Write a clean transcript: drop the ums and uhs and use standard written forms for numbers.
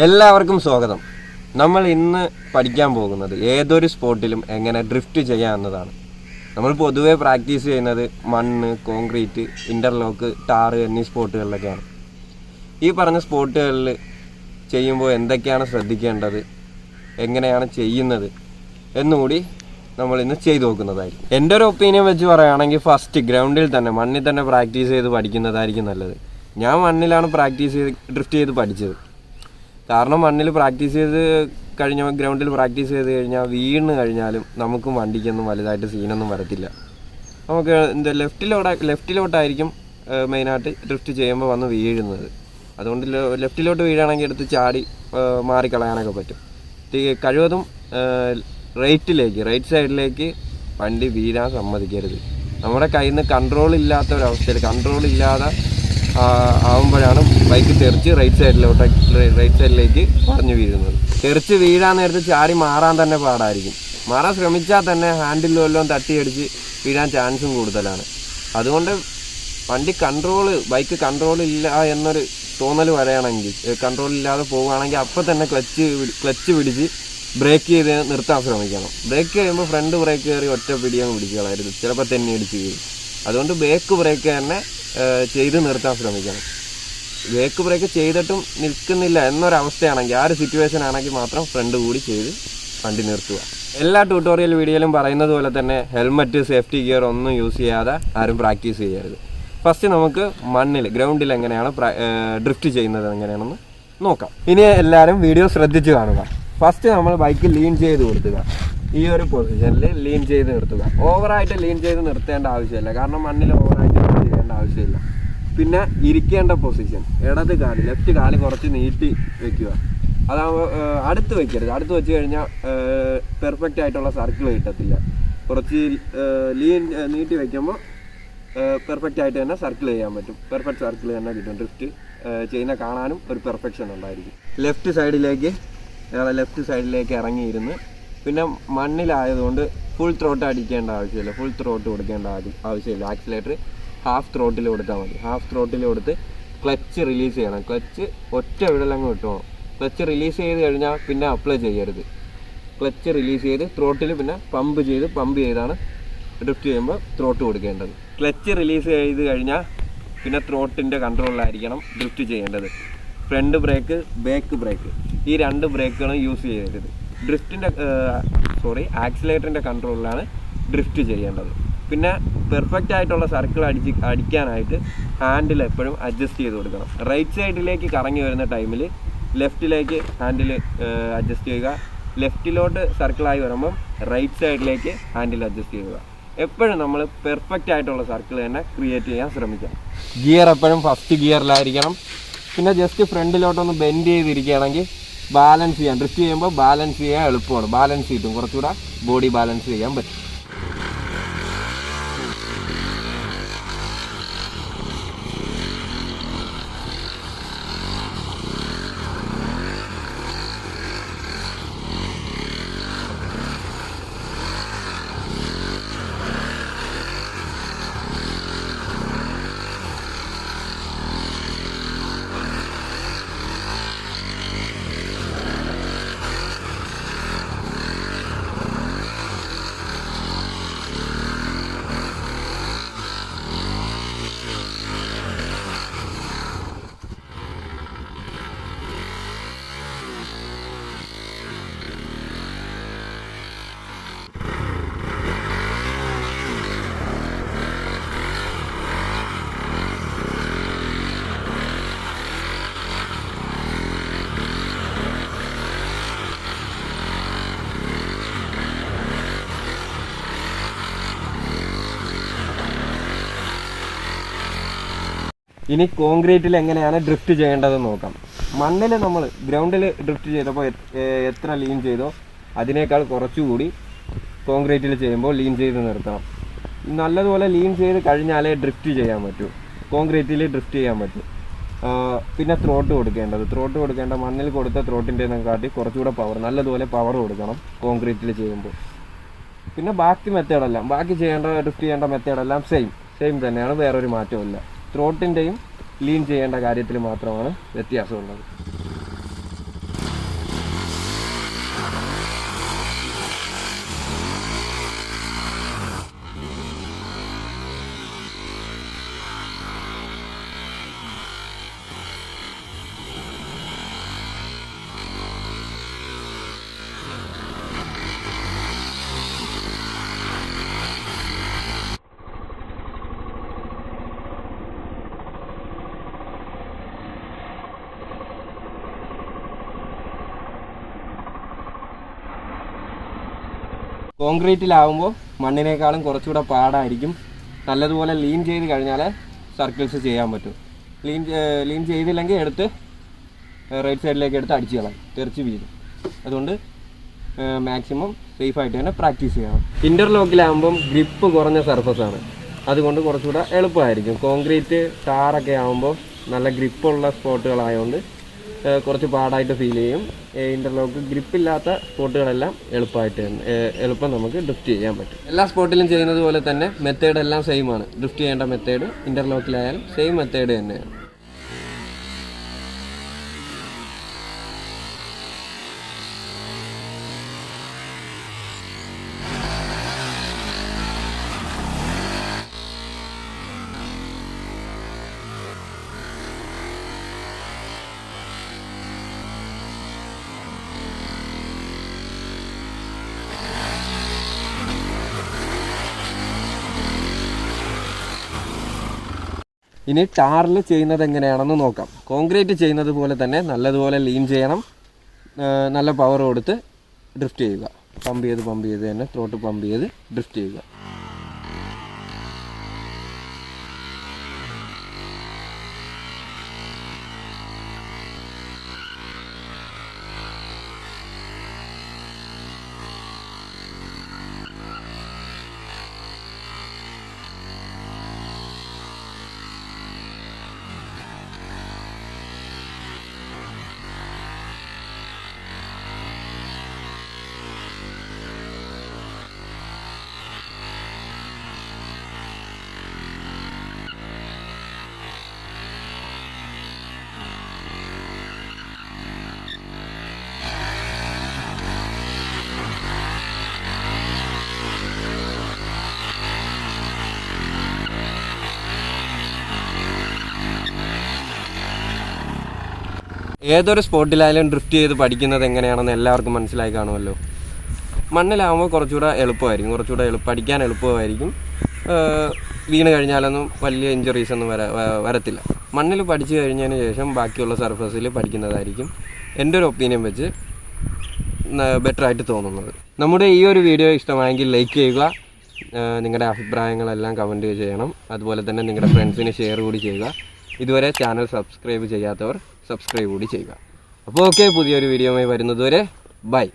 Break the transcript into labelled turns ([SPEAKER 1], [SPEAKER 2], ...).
[SPEAKER 1] എല്ലാവർക്കും സ്വാഗതം. നമ്മൾ ഇന്ന് പഠിക്കാൻ പോകുന്നത് ഏതൊരു സ്പോട്ടിലും എങ്ങനെ ഡ്രിഫ്റ്റ് ചെയ്യാമെന്നതാണ്. നമ്മൾ പൊതുവെ പ്രാക്ടീസ് ചെയ്യുന്നത് മണ്ണ്, കോൺക്രീറ്റ്, ഇൻ്റർലോക്ക്, ടാറ് എന്നീ സ്പോട്ടുകളിലൊക്കെയാണ്. ഈ പറഞ്ഞ സ്പോട്ടുകളിൽ ചെയ്യുമ്പോൾ എന്തൊക്കെയാണ് ശ്രദ്ധിക്കേണ്ടത്, എങ്ങനെയാണ് ചെയ്യുന്നത് എന്നുകൂടി നമ്മളിന്ന് ചെയ്തു നോക്കുന്നതായിരിക്കും. എൻ്റെ ഒരു ഒപ്പീനിയൻ വെച്ച് പറയുകയാണെങ്കിൽ ഫസ്റ്റ് ഗ്രൗണ്ടിൽ തന്നെ മണ്ണിൽ തന്നെ പ്രാക്ടീസ് ചെയ്ത് പഠിക്കുന്നതായിരിക്കും നല്ലത്. ഞാൻ മണ്ണിലാണ് പ്രാക്ടീസ് ചെയ്ത് ഡ്രിഫ്റ്റ് ചെയ്ത് പഠിച്ചത്. കാരണം മണ്ണിൽ പ്രാക്ടീസ് ചെയ്ത് കഴിഞ്ഞാൽ, ഗ്രൗണ്ടിൽ പ്രാക്ടീസ് ചെയ്ത് കഴിഞ്ഞാൽ വീണ് കഴിഞ്ഞാലും നമുക്കും വണ്ടിക്കൊന്നും വലുതായിട്ട് സീനൊന്നും വരത്തില്ല. നമുക്ക് ലെഫ്റ്റിലോട്ടായിരിക്കും മെയിനായിട്ട് ഡ്രിഫ്റ്റ് ചെയ്യുമ്പോൾ വന്ന് വീഴുന്നത്. അതുകൊണ്ട് ലെഫ്റ്റിലോട്ട് വീഴുകയാണെങ്കിൽ എടുത്ത് ചാടി മാറിക്കളയാനൊക്കെ പറ്റും. കഴിവതും റൈറ്റ് സൈഡിലേക്ക് വണ്ടി വീഴാൻ സമ്മതിക്കരുത്. നമ്മുടെ കയ്യിൽ നിന്ന് കൺട്രോൾ ഇല്ലാതെ ആവുമ്പോഴാണ് ബൈക്ക് തെറിച്ച് റൈറ്റ് സൈഡിലേക്ക് പറഞ്ഞു വീഴുന്നത്. തെറിച്ച് വീഴാൻ നേരത്ത് ചാടി മാറാൻ തന്നെ പാടായിരിക്കും. മാറാൻ ശ്രമിച്ചാൽ തന്നെ ഹാൻഡിൽ വല്ലതും തട്ടിയടിച്ച് വീഴാൻ ചാൻസും കൂടുതലാണ്. അതുകൊണ്ട് ബൈക്ക് കൺട്രോൾ ഇല്ല എന്നൊരു തോന്നൽ വരികയാണെങ്കിൽ, കൺട്രോൾ ഇല്ലാതെ പോവുകയാണെങ്കിൽ അപ്പം തന്നെ ക്ലച്ച് പിടിച്ച് ബ്രേക്ക് ചെയ്ത് നിർത്താൻ ശ്രമിക്കണം. ബ്രേക്ക് ചെയ്യുമ്പോൾ ഫ്രണ്ട് ബ്രേക്ക് കയറി ഒറ്റ പിടിയങ്ങ് പിടിച്ച് കളയരുത്, ചിലപ്പോൾ തന്നെ ഇടിച്ച് വീഴും. അതുകൊണ്ട് ബാക്ക് ബ്രേക്ക് തന്നെ ചെയ്ത് നിർത്താൻ ശ്രമിക്കണം. ബാക്ക് ബ്രേക്ക് ചെയ്തിട്ടും നിൽക്കുന്നില്ല എന്നൊരവസ്ഥയാണെങ്കിൽ, ആ ഒരു സിറ്റുവേഷൻ ആണെങ്കിൽ മാത്രം ഫ്രണ്ട് കൂടി ചെയ്ത് വണ്ടി നിർത്തുക. എല്ലാ ട്യൂട്ടോറിയൽ വീഡിയോയിലും പറയുന്നത് പോലെ തന്നെ ഹെൽമറ്റ്, സേഫ്റ്റി ഗിയർ ഒന്നും യൂസ് ചെയ്യാതെ ആരും പ്രാക്ടീസ് ചെയ്യരുത്. ഫസ്റ്റ് നമുക്ക് ഗ്രൗണ്ടിൽ എങ്ങനെയാണ് ഡ്രിഫ്റ്റ് ചെയ്യുന്നത് എങ്ങനെയാണെന്ന് നോക്കാം. ഇനി എല്ലാവരും വീഡിയോ ശ്രദ്ധിച്ച് കാണുക. ഫസ്റ്റ് നമ്മൾ ബൈക്ക് ലീൻ ചെയ്ത് കൊടുക്കുക. ഈ ഒരു പൊസിഷനിൽ ലീൻ ചെയ്ത് നിർത്തുക. ഓവറായിട്ട് ലീൻ ചെയ്ത് നിർത്തേണ്ട ആവശ്യമില്ല, കാരണം മണ്ണിൽ ഓവറായിട്ട് ലീൻ ചെയ്യേണ്ട ആവശ്യമില്ല. പിന്നെ ഇരിക്കേണ്ട പൊസിഷൻ, ലെഫ്റ്റ് കാല് കുറച്ച് നീട്ടി വെക്കുക. അതാകുമ്പോൾ അടുത്ത് വെക്കരുത്. അടുത്ത് വെച്ച് കഴിഞ്ഞാൽ പെർഫെക്റ്റ് ആയിട്ടുള്ള സർക്കിൾ കിട്ടത്തില്ല. കുറച്ച് നീട്ടി വയ്ക്കുമ്പോൾ പെർഫെക്റ്റ് ആയിട്ട് തന്നെ സർക്കിൾ ചെയ്യാൻ പറ്റും. പെർഫെക്റ്റ് സർക്കിൾ തന്നെ കിട്ടും. ഡ്രിഫ്റ്റ് ചെയ്യുന്ന കാണാനും ഒരു പെർഫെക്ഷൻ ഉണ്ടായിരിക്കും. ലെഫ്റ്റ് സൈഡിലേക്ക് ഇറങ്ങിയിരുന്ന്, പിന്നെ മണ്ണിലായതുകൊണ്ട് ഫുൾ ത്രോട്ട് അടിക്കേണ്ട ആവശ്യമില്ല, ഫുൾ ത്രോട്ട് കൊടുക്കേണ്ട ആവശ്യമില്ല. ആക്സിലേറ്റർ ഹാഫ് ത്രോട്ടിൽ കൊടുത്താൽ മതി. ഹാഫ് ത്രോട്ടിൽ കൊടുത്ത് ക്ലച്ച് റിലീസ് ചെയ്യണം. ക്ലച്ച് ഒറ്റ വിടലങ്ങ് വിട്ടോണം. ക്ലച്ച് റിലീസ് ചെയ്ത് കഴിഞ്ഞാൽ പിന്നെ അപ്ലൈ ചെയ്യരുത്. ക്ലച്ച് റിലീസ് ചെയ്ത് ത്രോട്ടിൽ പിന്നെ പമ്പ് ചെയ്താണ് ഡ്രിഫ്റ്റ് ചെയ്യുമ്പോൾ ത്രോട്ട് കൊടുക്കേണ്ടത്. ക്ലച്ച് റിലീസ് ചെയ്ത് കഴിഞ്ഞാൽ പിന്നെ ത്രോട്ടിൻ്റെ കൺട്രോളിലായിരിക്കണം ഡ്രിഫ്റ്റ് ചെയ്യേണ്ടത്. ഫ്രണ്ട് ബ്രേക്ക്, ബാക്ക് ബ്രേക്ക്, ഈ രണ്ട് ബ്രേക്കുകളും യൂസ് ചെയ്യരുത്. ആക്സിലേറ്ററിൻ്റെ കൺട്രോളിലാണ് ഡ്രിഫ്റ്റ് ചെയ്യേണ്ടത്. പിന്നെ പെർഫെക്റ്റ് ആയിട്ടുള്ള സർക്കിൾ അടിക്കാനായിട്ട് ഹാൻഡിൽ എപ്പോഴും അഡ്ജസ്റ്റ് ചെയ്ത് കൊടുക്കണം. റൈറ്റ് സൈഡിലേക്ക് കറങ്ങി വരുന്ന ടൈമിൽ ലെഫ്റ്റിലേക്ക് ഹാൻഡിൽ അഡ്ജസ്റ്റ് ചെയ്യുക. ലെഫ്റ്റിലോട്ട് സർക്കിളായി വരുമ്പം റൈറ്റ് സൈഡിലേക്ക് ഹാൻഡിൽ അഡ്ജസ്റ്റ് ചെയ്യുക. എപ്പോഴും നമ്മൾ പെർഫെക്റ്റ് ആയിട്ടുള്ള സർക്കിൾ തന്നെ ക്രിയേറ്റ് ചെയ്യാൻ ശ്രമിക്കാം. ഗിയർ എപ്പോഴും ഫസ്റ്റ് ഗിയറിലായിരിക്കണം. പിന്നെ ജസ്റ്റ് ഫ്രണ്ടിലോട്ടൊന്ന് ബെൻഡ് ചെയ്തിരിക്കുകയാണെങ്കിൽ ഡ്രിഫ്റ്റ് ചെയ്യുമ്പോൾ ബാലൻസ് ചെയ്യാൻ എളുപ്പമാണ്. ബാലൻസ് കിട്ടും, കുറച്ചുകൂടെ ബോഡി ബാലൻസ് ചെയ്യാൻ പറ്റും. ഇനി കോൺക്രീറ്റിൽ എങ്ങനെയാണ് ഡ്രിഫ്റ്റ് ചെയ്യേണ്ടതെന്ന് നോക്കാം. മണ്ണിൽ നമ്മൾ ഗ്രൗണ്ടിൽ ഡ്രിഫ്റ്റ് ചെയ്തപ്പോൾ എത്ര ലീൻ ചെയ്തോ അതിനേക്കാൾ കുറച്ചുകൂടി കോൺക്രീറ്റിൽ ചെയ്യുമ്പോൾ ലീൻ ചെയ്ത് നിർത്തണം. നല്ലതുപോലെ ലീൻ ചെയ്ത് കഴിഞ്ഞാലേ ഡ്രിഫ്റ്റ് ചെയ്യാൻ പറ്റൂ, കോൺക്രീറ്റിൽ ഡ്രിഫ്റ്റ് ചെയ്യാൻ പറ്റും. പിന്നെ ത്രോട്ട് കൊടുക്കേണ്ട മണ്ണിൽ കൊടുത്ത ത്രോട്ടിൻ്റെക്കാട്ടി കുറച്ചുകൂടെ നല്ലതുപോലെ പവർ കൊടുക്കണം കോൺക്രീറ്റിൽ ചെയ്യുമ്പോൾ. പിന്നെ ബാക്കി ഡ്രിഫ്റ്റ് ചെയ്യേണ്ട മെത്തേഡെല്ലാം സെയിം തന്നെയാണ്, വേറൊരു മാറ്റമില്ല. ത്രോട്ടിൻ്റെയും ലീൻ ചെയ്യേണ്ട കാര്യത്തിൽ മാത്രമാണ് വ്യത്യാസമുള്ളത്. കോൺക്രീറ്റിലാവുമ്പോൾ മണ്ണിനേക്കാളും കുറച്ചുകൂടെ പാടായിരിക്കും. നല്ലതുപോലെ ലീൻ ചെയ്ത് കഴിഞ്ഞാൽ സർക്കിൾസ് ചെയ്യാൻ പറ്റും. ലീൻ ചെയ്തില്ലെങ്കിൽ എടുത്ത് റൈറ്റ് സൈഡിലേക്ക് എടുത്ത് അടിച്ച് കളയാം, തെറിച്ച് വീഴും. അതുകൊണ്ട് മാക്സിമം സേഫായിട്ട് തന്നെ പ്രാക്ടീസ് ചെയ്യണം. ഇൻ്റർലോക്കിലാകുമ്പം ഗ്രിപ്പ് കുറഞ്ഞ സർഫസാണ്, അതുകൊണ്ട് കുറച്ചുകൂടെ എളുപ്പമായിരിക്കും. കോൺക്രീറ്റ് ടാറൊക്കെ ആകുമ്പോൾ നല്ല ഗ്രിപ്പുള്ള സ്പോട്ടുകളായതുകൊണ്ട് കുറച്ച് പാടായിട്ട് ഫീൽ ചെയ്യും. ഇൻ്റർലോക്ക് ഗ്രിപ്പില്ലാത്ത സ്പോട്ടുകളെല്ലാം എളുപ്പം നമുക്ക് ഡ്രിഫ്റ്റ് ചെയ്യാൻ പറ്റും. എല്ലാ സ്പോട്ടിലും ചെയ്യുന്നത് പോലെ തന്നെ മെത്തേഡ് എല്ലാം സെയിം ആണ്. ഡ്രിഫ്റ്റ് ചെയ്യേണ്ട മെത്തേഡ് ഇൻ്റർലോക്കിലായാലും സെയിം മെത്തേഡ് തന്നെയാണ്. ഇനി ടാറിൽ ചെയ്യുന്നത് എങ്ങനെയാണെന്ന് നോക്കാം. കോൺക്രീറ്റ് ചെയ്യുന്നത് പോലെ തന്നെ നല്ലതുപോലെ ലീൻ ചെയ്യണം, നല്ല പവർ കൊടുത്ത് ഡ്രിഫ്റ്റ് ചെയ്യുക. പമ്പ് ചെയ്ത് തന്നെ ത്രോട്ട് പമ്പ് ചെയ്ത് ഡ്രിഫ്റ്റ് ചെയ്യുക. ഏതൊരു സ്പോട്ടിലായാലും ഡ്രിഫ്റ്റ് ചെയ്ത് പഠിക്കുന്നത് എങ്ങനെയാണെന്ന് എല്ലാവർക്കും മനസ്സിലായി കാണുമല്ലോ. മണ്ണിലാകുമ്പോൾ കുറച്ചുകൂടെ എളുപ്പമായിരിക്കും, പഠിക്കാൻ എളുപ്പമായിരിക്കും. വീണ് കഴിഞ്ഞാലൊന്നും വലിയ ഇഞ്ചുറീസ് ഒന്നും വരത്തില്ല. മണ്ണിൽ പഠിച്ചു കഴിഞ്ഞതിന് ശേഷം ബാക്കിയുള്ള സർഫസിൽ പഠിക്കുന്നതായിരിക്കും എൻ്റെ ഒരു ഒപ്പീനിയൻ വെച്ച് ബെറ്ററായിട്ട് തോന്നുന്നത്. നമ്മുടെ ഈ ഒരു വീഡിയോ ഇഷ്ടമായെങ്കിൽ ലൈക്ക് ചെയ്യുക, നിങ്ങളുടെ അഭിപ്രായങ്ങളെല്ലാം കമൻറ്റ് ചെയ്യണം. അതുപോലെ തന്നെ നിങ്ങളുടെ ഫ്രണ്ട്സിന് ഷെയർ കൂടി ചെയ്യുക. ഇതുവരെ ചാനൽ സബ്സ്ക്രൈബ് ചെയ്യാത്തവർ സബ്സ്ക്രൈബ് കൂടി ചെയ്യുക. അപ്പോൾ ഓക്കെ, പുതിയൊരു വീഡിയോയുമായി വരുന്നതുവരെ ബൈ.